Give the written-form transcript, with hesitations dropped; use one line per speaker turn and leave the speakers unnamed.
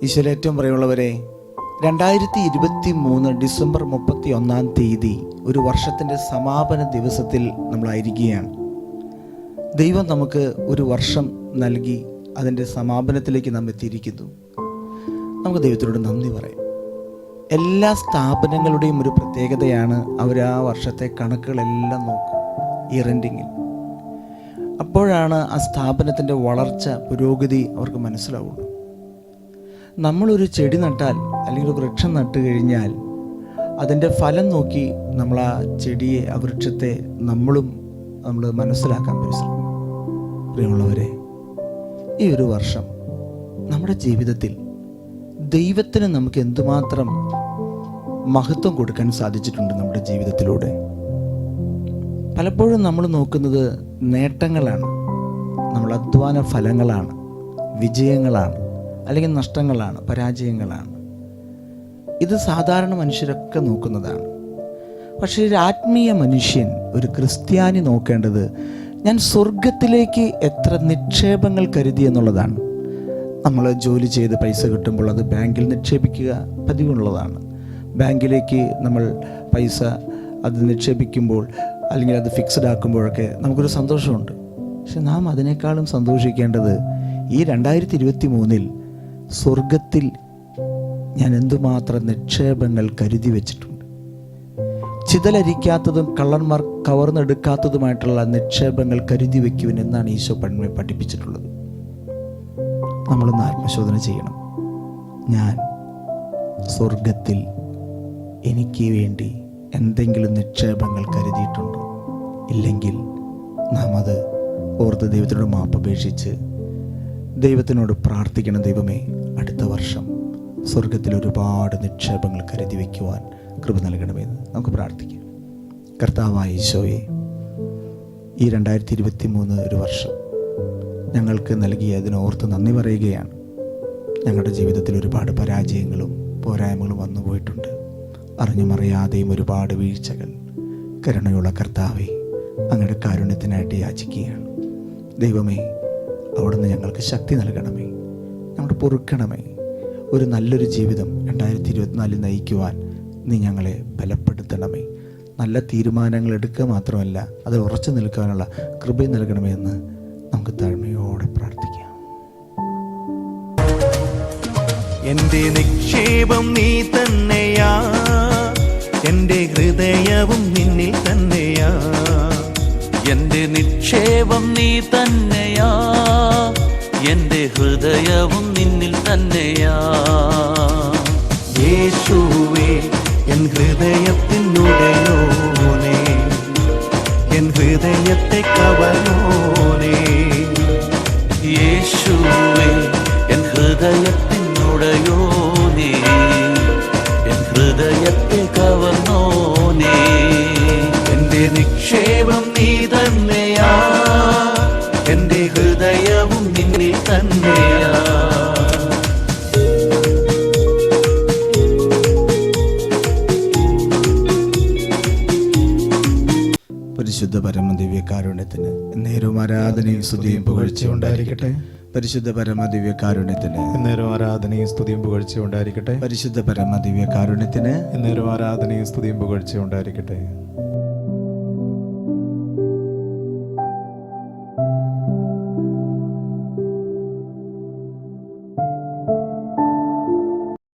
ഈശോയിൽ ഏറ്റവും പ്രിയമുള്ളവരെ, 2023 ഡിസംബർ 31 ഒരു വർഷത്തിൻ്റെ സമാപന ദിവസത്തിൽ നമ്മളായിരിക്കുകയാണ്. ദൈവം നമുക്ക് ഒരു വർഷം നൽകി അതിൻ്റെ സമാപനത്തിലേക്ക് നാം എത്തിയിരിക്കുന്നു. നമുക്ക് ദൈവത്തിനോട് നന്ദി പറയാം. എല്ലാ സ്ഥാപനങ്ങളുടെയും ഒരു പ്രത്യേകതയാണ്, അവർ ആ വർഷത്തെ കണക്കുകളെല്ലാം നോക്കും ഇയർ എൻഡിങ്ങിൽ. അപ്പോഴാണ് ആ സ്ഥാപനത്തിൻ്റെ വളർച്ച, പുരോഗതി അവർക്ക് മനസ്സിലാവുള്ളൂ. നമ്മളൊരു ചെടി നട്ടാൽ അല്ലെങ്കിൽ ഒരു വൃക്ഷം നട്ടു കഴിഞ്ഞാൽ അതിൻ്റെ ഫലം നോക്കി നമ്മൾ ആ ചെടിയെ, ആ വൃക്ഷത്തെ നമ്മൾ മനസ്സിലാക്കാൻ പരിശ്രമിക്കും. പ്രിയമുള്ളവരെ, ഈ ഒരു വർഷം നമ്മുടെ ജീവിതത്തിൽ ദൈവത്തിന് നമുക്ക് എന്തുമാത്രം മഹത്വം കൊടുക്കാൻ സാധിച്ചിട്ടുണ്ട്. നമ്മുടെ ജീവിതത്തിലൂടെ പലപ്പോഴും നമ്മൾ നോക്കുന്നത് നേട്ടങ്ങളാണ്, നമ്മൾ അധ്വാന ഫലങ്ങളാണ്, വിജയങ്ങളാണ്, അല്ലെങ്കിൽ നഷ്ടങ്ങളാണ്, പരാജയങ്ങളാണ്. ഇത് സാധാരണ മനുഷ്യരൊക്കെ നോക്കുന്നതാണ്. പക്ഷേ ഒരു ആത്മീയ മനുഷ്യൻ, ഒരു ക്രിസ്ത്യാനി നോക്കേണ്ടത് ഞാൻ സ്വർഗത്തിലേക്ക് എത്ര നിക്ഷേപങ്ങൾ കരുതി എന്നുള്ളതാണ്. നമ്മൾ ജോലി ചെയ്ത് പൈസ കിട്ടുമ്പോൾ അത് ബാങ്കിൽ നിക്ഷേപിക്കുക പതിവുള്ളതാണ്. ബാങ്കിലേക്ക് നമ്മൾ പൈസ അത് നിക്ഷേപിക്കുമ്പോൾ അല്ലെങ്കിൽ അത് ഫിക്സഡ് ആക്കുമ്പോഴൊക്കെ നമുക്കൊരു സന്തോഷമുണ്ട്. പക്ഷെ നാം അതിനേക്കാളും സന്തോഷിക്കേണ്ടത് ഈ 2023 സ്വർഗത്തിൽ ഞാൻ എന്തുമാത്രം നിക്ഷേപങ്ങൾ കരുതി വെച്ചിട്ടുണ്ട്. ചിതലരിക്കാത്തതും കള്ളന്മാർ കവർന്നെടുക്കാത്തതുമായിട്ടുള്ള നിക്ഷേപങ്ങൾ കരുതി വയ്ക്കുവാൻ എന്നാണ് ഈശോ പഠിപ്പിച്ചിട്ടുള്ളത്. നമ്മളൊന്ന് ആത്മശോധന ചെയ്യണം. ഞാൻ സ്വർഗത്തിൽ എനിക്ക് വേണ്ടി എന്തെങ്കിലും നിക്ഷേപങ്ങൾ കരുതിയിട്ടുണ്ടോ? ഇല്ലെങ്കിൽ നാം അത് ഓർത്ത് ദൈവത്തിനോട് മാപ്പപേക്ഷിച്ച് ദൈവത്തിനോട് പ്രാർത്ഥിക്കണം. ദൈവമേ, അടുത്ത വർഷം സ്വർഗത്തിൽ ഒരുപാട് നിക്ഷേപങ്ങൾ കരുതി വയ്ക്കുവാൻ കൃപ നൽകണമെന്ന് നമുക്ക് പ്രാർത്ഥിക്കാം. കർത്താവായ ഈശോയെ, ഈ 2023 ഒരു വർഷം ഞങ്ങൾക്ക് നൽകിയ അതിനോർത്ത് നന്ദി പറയുകയാണ്. ഞങ്ങളുടെ ജീവിതത്തിൽ ഒരുപാട് പരാജയങ്ങളും പോരായ്മകളും വന്നു പോയിട്ടുണ്ട്. അറിഞ്ഞുമറിയാതെയും ഒരുപാട് വീഴ്ചകൾ. കരുണയുള്ള കർത്താവേ, അങ്ങയുടെ കാരുണ്യത്തിനായിട്ട് യാചിക്കുകയാണ്. ദൈവമേ, അവിടുന്ന് ഞങ്ങൾക്ക് ശക്തി നൽകണമേ, ഞങ്ങളുടെ പൊറുക്കണമേ. ഒരു നല്ലൊരു ജീവിതം 2024 നയിക്കുവാൻ നീ ഞങ്ങളെ ബലപ്പെടുത്തണമേ. നല്ല തീരുമാനങ്ങൾ എടുക്കുക മാത്രമല്ല, അതിൽ ഉറച്ചു നിൽക്കാനുള്ള കൃപ നൽകണമേ എന്ന് നമുക്ക് താഴ്മയോടെ പ്രാർത്ഥിക്കാം.
എൻ്റെ നിക്ഷേപം നീ തന്നെയാ, എൻ്റെ ഹൃദയവും നിന്നിൽ തന്നെയാ. എൻ്റെ നിക്ഷേപം നീ തന്നെയാ, എൻ്റെ ഹൃദയവും നിന്നിൽ തന്നെയാ. യേശുവേ, എൻ ഹൃദയത്തിനുടയോനേ, എൻ ഹൃദയത്തെ കവർന്നോനേ. യേശുവേ, എൻ ഹൃദയത്തിനുടയോനേ, എൻ ഹൃദയത്തെ കവർന്നോനേ. എൻ്റെ നിക്ഷേപം നീ തന്നെയാ, എൻ്റെ ഹൃദയവും നിന്നിൽ തന്നെയാ.
പരിശുദ്ധ പരമദിവ്യകാരുണ്യത്തിന് നേരവും ആരാധനയും സ്തുതിയും പുകഴ്ചയും ഉണ്ടായിരിക്കട്ടെ. പരിശുദ്ധ പരമദിവ്യകാരുണ്യത്തിന്
നേരം ആരാധനയും സ്തുതിയും പുകഴ്ചയും ഉണ്ടായിരിക്കട്ടെ.
പരിശുദ്ധ പരമദിവ്യകാരുണ്യത്തിന്
നേരം ആരാധനയും സ്തുതിയും പുകഴ്ചയും ഉണ്ടായിരിക്കട്ടെ.